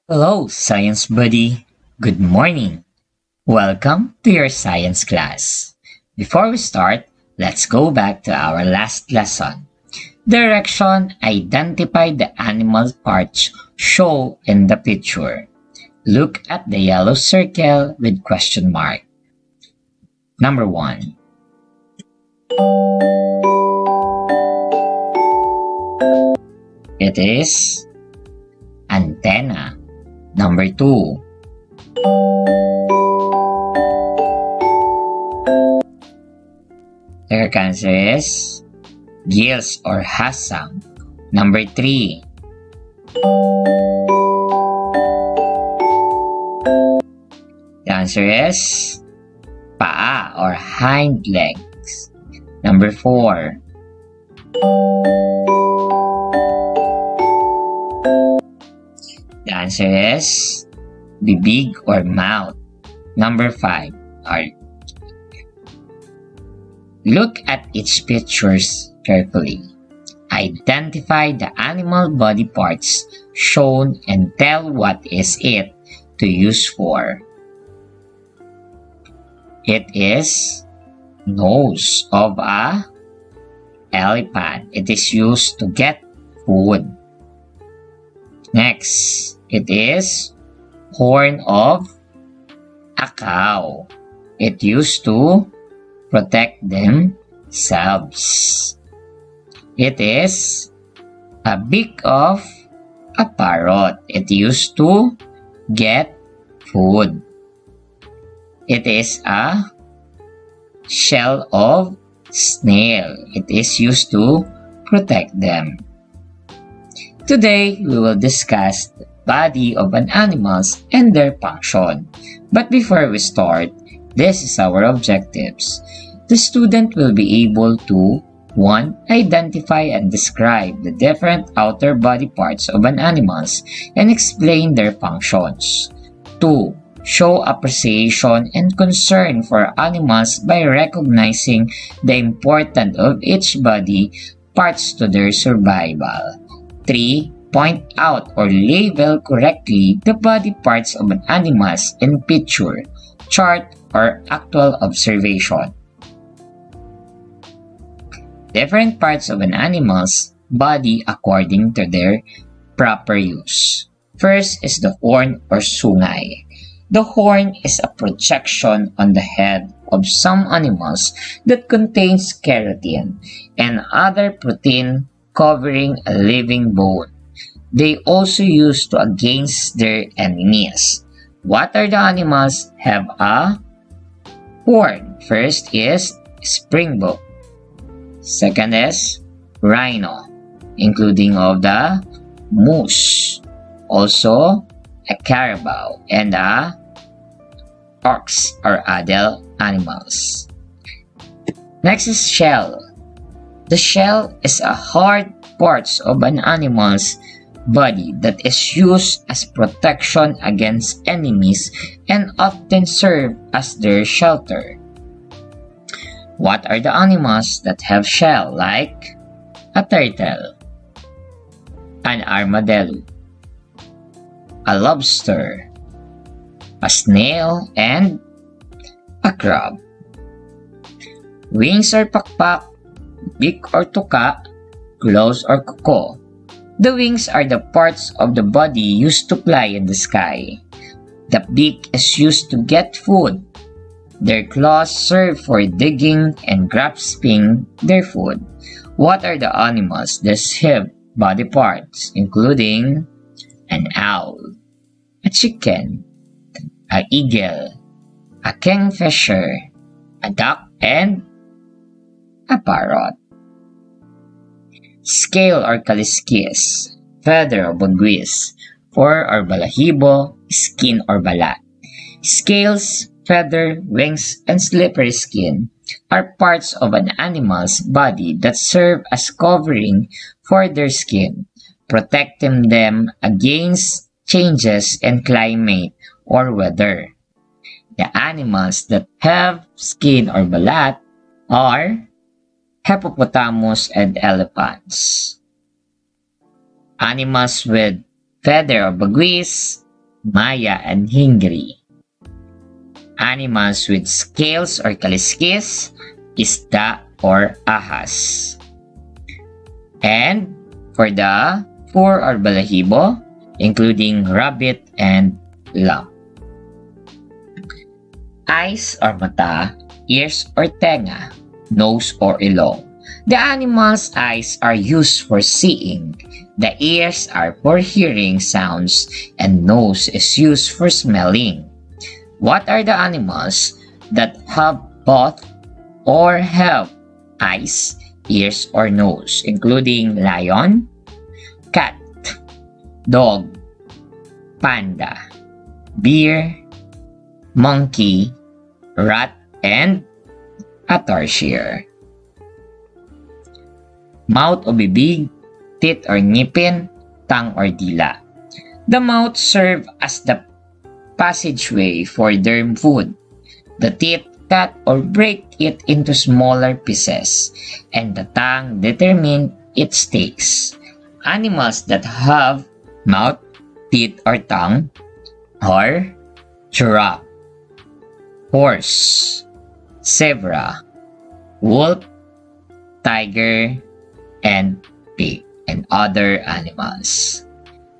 Hello, science buddy. Good morning. Welcome to your science class. Before we start, let's go back to our last lesson. Direction: identify the animal parts shown in the picture. Look at the yellow circle with question mark. Number 1. It is antenna. Number 2. The correct answer is gills or hasang. Number 3. The answer is paa or hind legs. Number 4. The answer is bibig or mouth. Number 5. Look at each pictures carefully. Identify the animal body parts shown and tell what is it to use for. It is nose of a elephant. It is used to get food. Next, it is horn of a cow. It used to protect themselves. It is a beak of a parrot. It used to get food. It is a shell of snail. It is used to protect them. Today, we will discuss the body of an animal and their function. But before we start, this is our objectives. The student will be able to 1. Identify and describe the different outer body parts of an animal and explain their functions. 2. Show appreciation and concern for animals by recognizing the importance of each body parts to their survival. 3. Point out or label correctly the body parts of an animal in picture, chart, or actual observation. Different parts of an animal's body according to their proper use. First is the horn or sungay. The horn is a projection on the head of some animals that contains keratin and other protein covering a living bone. They also use to against their enemies. What are the animals have a horn? First is springbok. Second is rhino, including of the moose. Also a carabao and a ox or adult animals. Next is shell. The shell is a hard parts of an animal's body that is used as protection against enemies and often serve as their shelter. What are the animals that have shell like a turtle, an armadillo, a lobster, a snail, and a crab? Wings or pakpak, beak or tuka, claws or kuko. The wings are the parts of the body used to fly in the sky. The beak is used to get food. Their claws serve for digging and grasping their food. What are the animals that have body parts, including an owl, a chicken, an eagle, a kingfisher, a duck, and a parrot? Scale or kaliskis, feather or buguis, fur or balahibo, skin or balat. Scales, feather, wings, and slippery skin are parts of an animal's body that serve as covering for their skin, protecting them against changes in climate or weather. The animals that have skin or balat are hippopotamus and elephants. Animals with feather or baguis maya, and hingri. Animals with scales or kaliskis, isda or ahas. And for the four or balahibo, including rabbit and lamb. Eyes or mata, ears or tenga, nose or ilong. The animal's eyes are used for seeing, the ears are for hearing sounds, and nose is used for smelling. What are the animals that have both or have eyes, ears, or nose, including lion, cat, dog, panda, bear, monkey, rat, and a tarsier? Mouth o bibig, teeth or ngipin, tongue or dila. The mouth serves as the passageway for their food. The teeth cut or break it into smaller pieces, and the tongue determines its taste. Animals that have mouth, teeth, or tongue are giraffe, horse, zebra, wolf, tiger, and pig, and other animals.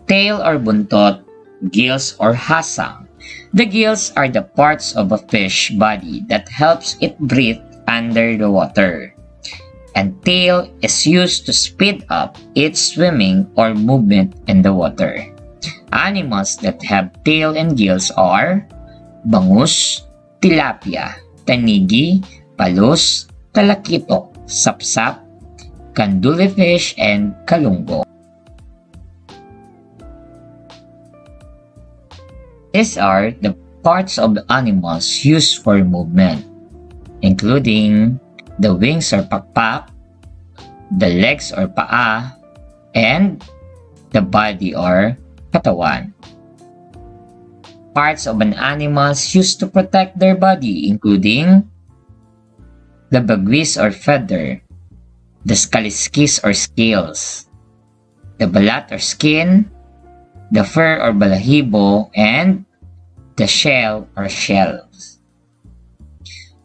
Tail or buntot, gills or hasang. The gills are the parts of a fish body that helps it breathe under the water. And tail is used to speed up its swimming or movement in the water. Animals that have tail and gills are bangus, tilapia, tanigi, palus, talakitok, sapsap, candulifish, and kalunggo. These are the parts of the animals used for movement, including the wings or pakpak, the legs or paa, and the body or katawan. Parts of an animal used to protect their body, including the bagwis or feather, the kaliskis or scales, the balat or skin, the fur or balahibo, and the shell or shells.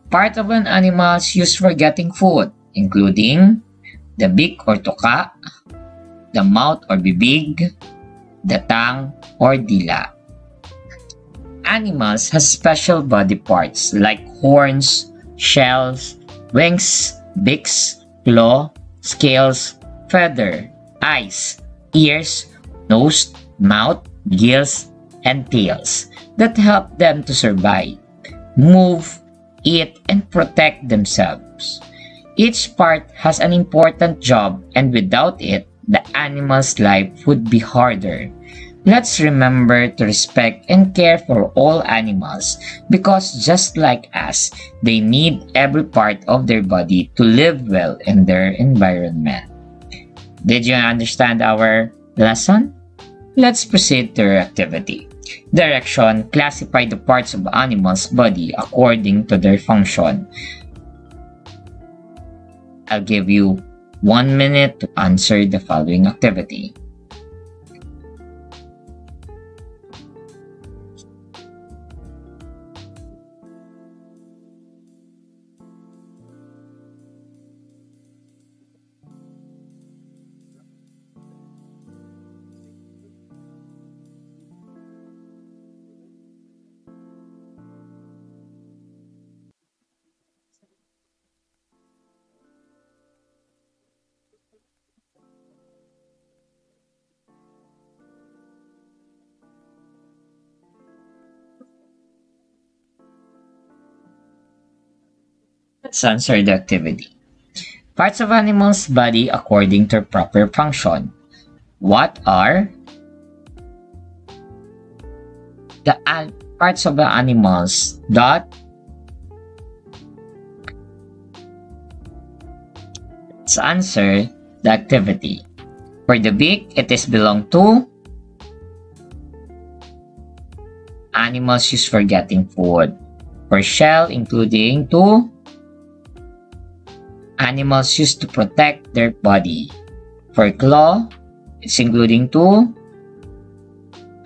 Part of an animal used for getting food, including the beak or tuka, the mouth or bibig, the tongue or dila. Animals have special body parts like horns, shells, wings, beaks, claw, scales, feather, eyes, ears, nose, mouth, gills, and tails that help them to survive, move, eat, and protect themselves. Each part has an important job, and without it, the animal's life would be harder. Let's remember to respect and care for all animals because just like us, they need every part of their body to live well in their environment. Did you understand our lesson? Let's proceed to our activity. Direction: classify the parts of animals' body according to their function. I'll give you 1 minute to answer the following activity. Let's answer the activity. Parts of animals' body according to proper function. What are the parts of the animals that let's answer the activity. For the beak, it is belong to animals used for getting food. For shell, including to animals used to protect their body. For claw, it's including to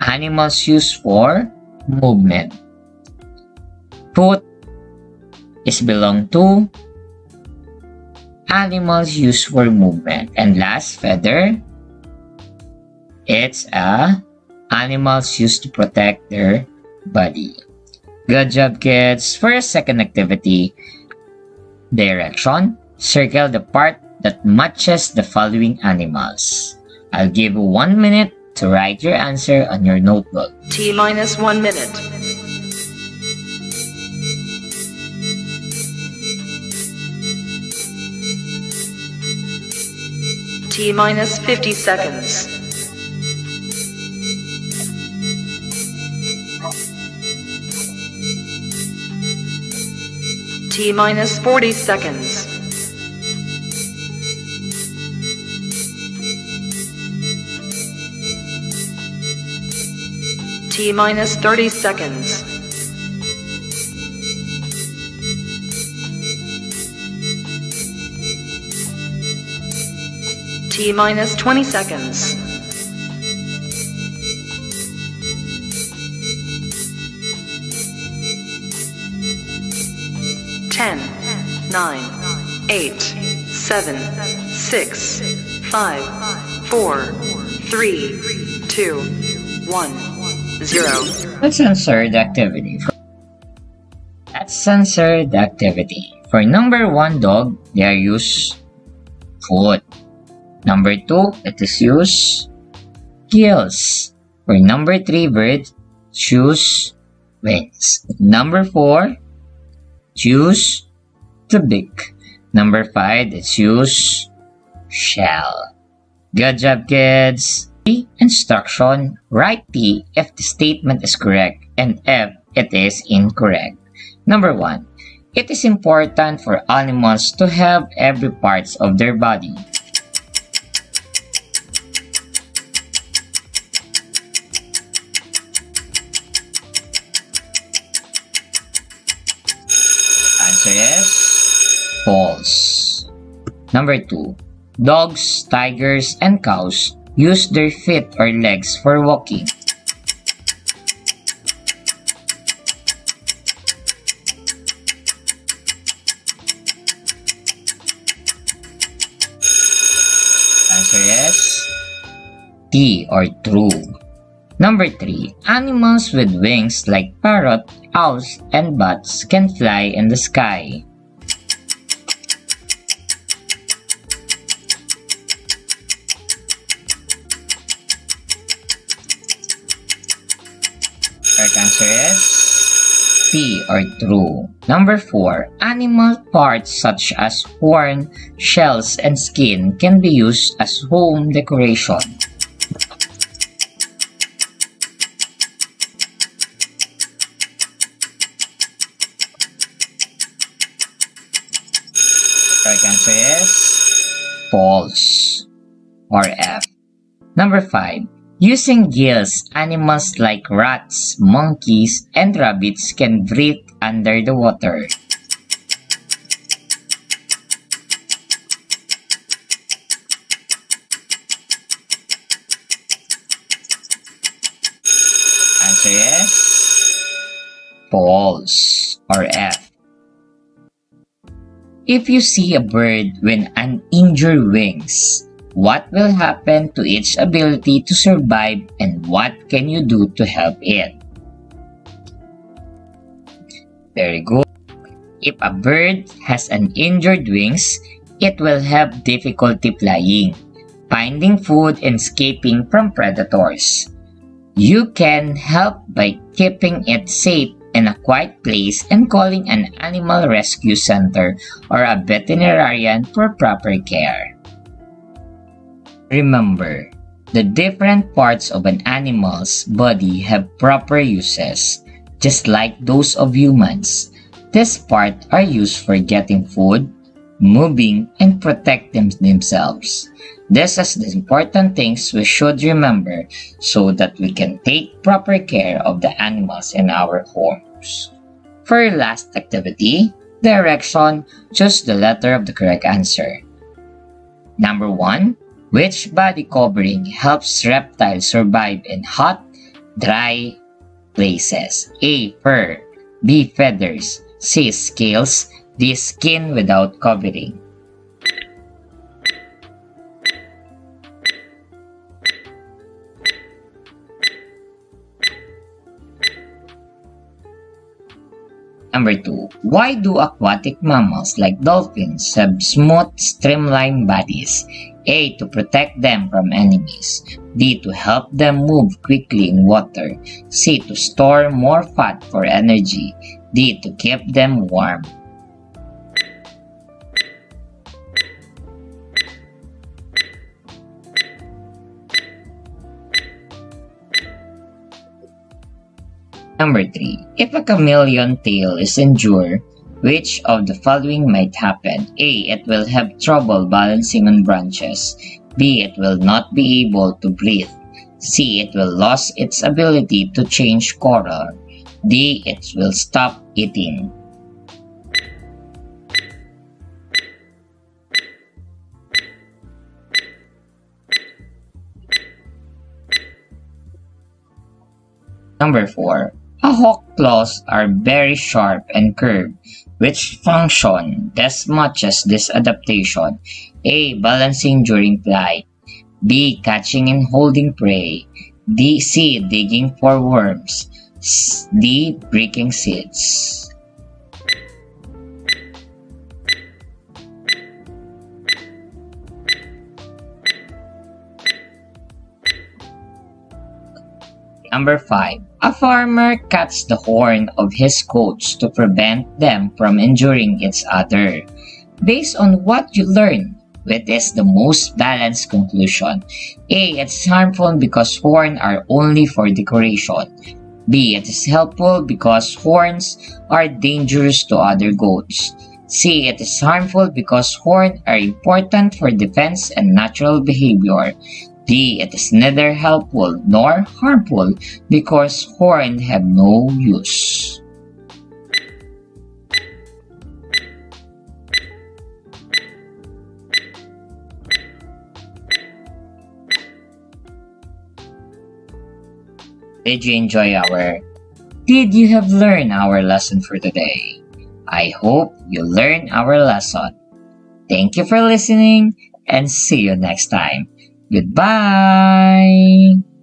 animals use for movement. Foot is belong to animals used for movement. And last, feather, it's animals used to protect their body. Good job, kids. For a second activity, direction, circle the part that matches the following animals. I'll give you 1 minute to write your answer on your notebook. T-minus 1 minute. T-minus 50 seconds. T-minus 40 seconds. T-minus 30 seconds. T-minus 20 seconds. Ten, 9, 8, 7, 6, 5, 4, 3, 2, 1, 0. Let's answer the activity. For number 1 dog, they use foot. Number 2, it is use gills. For number 3 bird, choose wings. Number 4, choose the beak. Number 5, it's use shell. Good job, kids. Instruction, write T if the statement is correct and F it is incorrect. Number 1, it is important for animals to have every parts of their body. Answer is false. Number 2, dogs, tigers, and cows use their feet or legs for walking. Answer is T or true. Number 3, animals with wings like parrot, owls, and bats can fly in the sky. Correct answer is P or true. Number 4, animal parts such as horn, shells, and skin can be used as home decoration. Correct answer is false or F. Number 5, using gills, animals like rats, monkeys, and rabbits can breathe under the water. Answer is false or F. If you see a bird with uninjured wings, what will happen to its ability to survive and what can you do to help it? Very good. If a bird has uninjured wings, it will have difficulty flying, finding food, and escaping from predators. You can help by keeping it safe in a quiet place and calling an animal rescue center or a veterinarian for proper care. Remember, the different parts of an animal's body have proper uses, just like those of humans. These parts are used for getting food, moving, and protecting themselves. This is the important things we should remember so that we can take proper care of the animals in our homes. For your last activity, direction, choose the letter of the correct answer. Number 1, which body covering helps reptiles survive in hot, dry places. A. Fur. B. Feathers. C. Scales. D. Skin without covering. Number 2. Why do aquatic mammals like dolphins have smooth, streamlined bodies? A. To protect them from enemies. B. To help them move quickly in water. C. To store more fat for energy. D. To keep them warm. Number 3. If a chameleon tail is injured, which of the following might happen? A. It will have trouble balancing on branches. B. It will not be able to breathe. C. It will lose its ability to change color. D. It will stop eating. Number 4. A hawk's claws are very sharp and curved, which function as much as this adaptation. A. Balancing during flight. B. Catching and holding prey. C. Digging for worms. D. Breaking seeds. Number 5. A farmer cuts the horn of his goats to prevent them from injuring each other. Based on what you learn, which is the most balanced conclusion? A. It's harmful because horns are only for decoration. B. It is helpful because horns are dangerous to other goats. C. It is harmful because horns are important for defense and natural behavior. D. It is neither helpful nor harmful because horns have no use. Did you enjoy Did you have learned our lesson for today? I hope you learned our lesson. Thank you for listening and see you next time. Goodbye!